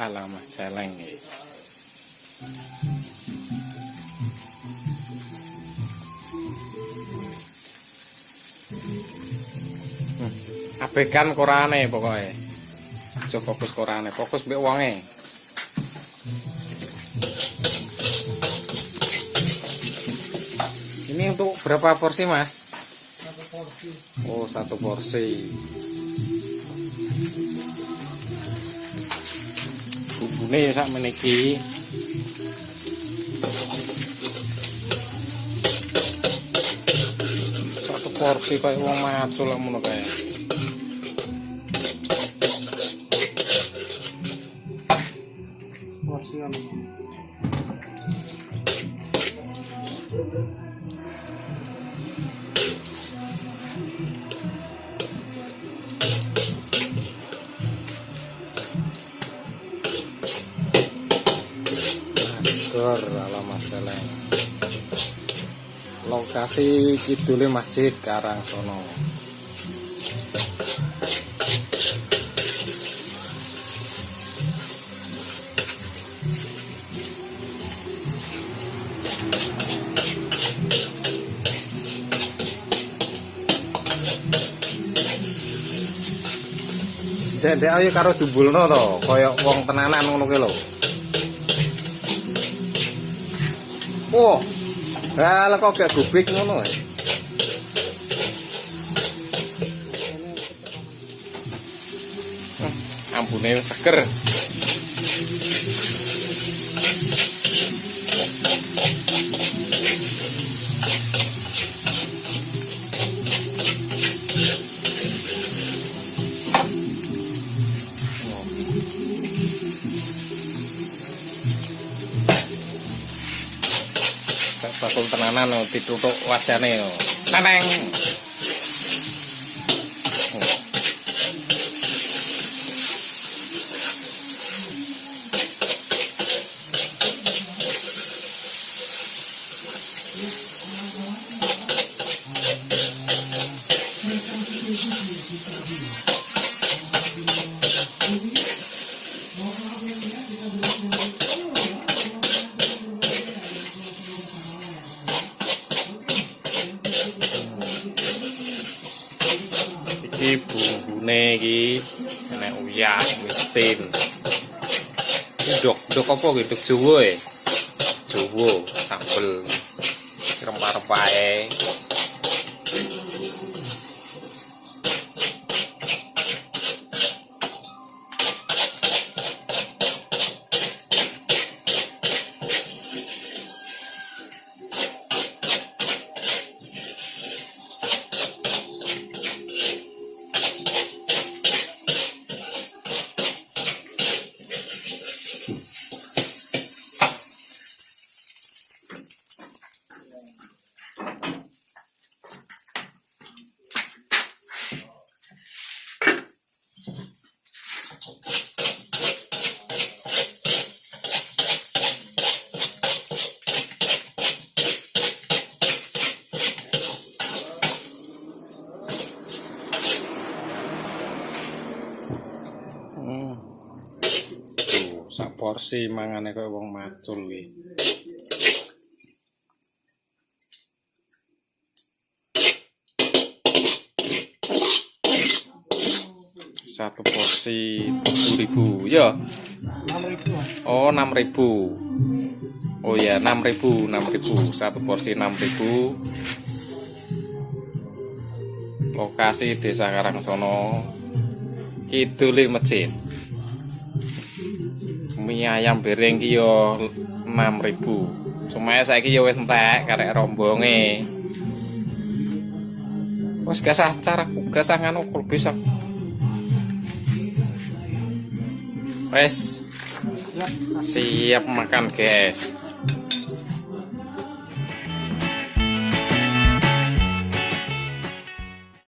ala Mas Celeng iki. Abekan korane pokoknya. Aja fokus korane, fokus mbek wonge. Ini untuk berapa porsi, Mas? 1 porsi. Oh, 1 porsi. Bumbune sak meniki. Satu porsi kayak wong macul lah ngono kae. Porsi anu. Ala Mas Celeng. Lokasi kidule Masjid Karangsono. Dek ayo karo jubulno to, kaya wong tenanan ngono ki lho. Oh, lah kok gak gubik ngono. Ambune seger. Bakul tenanan ditutuk wajane yo. Neneng. Iki bumbune iki enek uyah, micin. Ndok apa iki? Ndok Jawa e. Jawa, sambel. Rempah-rempahe. Sak porsi mangane kaya wong macul iki. Satu porsi 7.000 ya. 6.000. Oh, 6.000. Oh ya, 6.000. Satu porsi 6.000. Lokasi Desa Karangsono, kidule masjid. Mie ayam bereng ki yo 6.000. Cuma saiki yo wis entek karek rombonge. Wis gasah caraku, gasah nganu kul bisa. Wes siap makan, guys.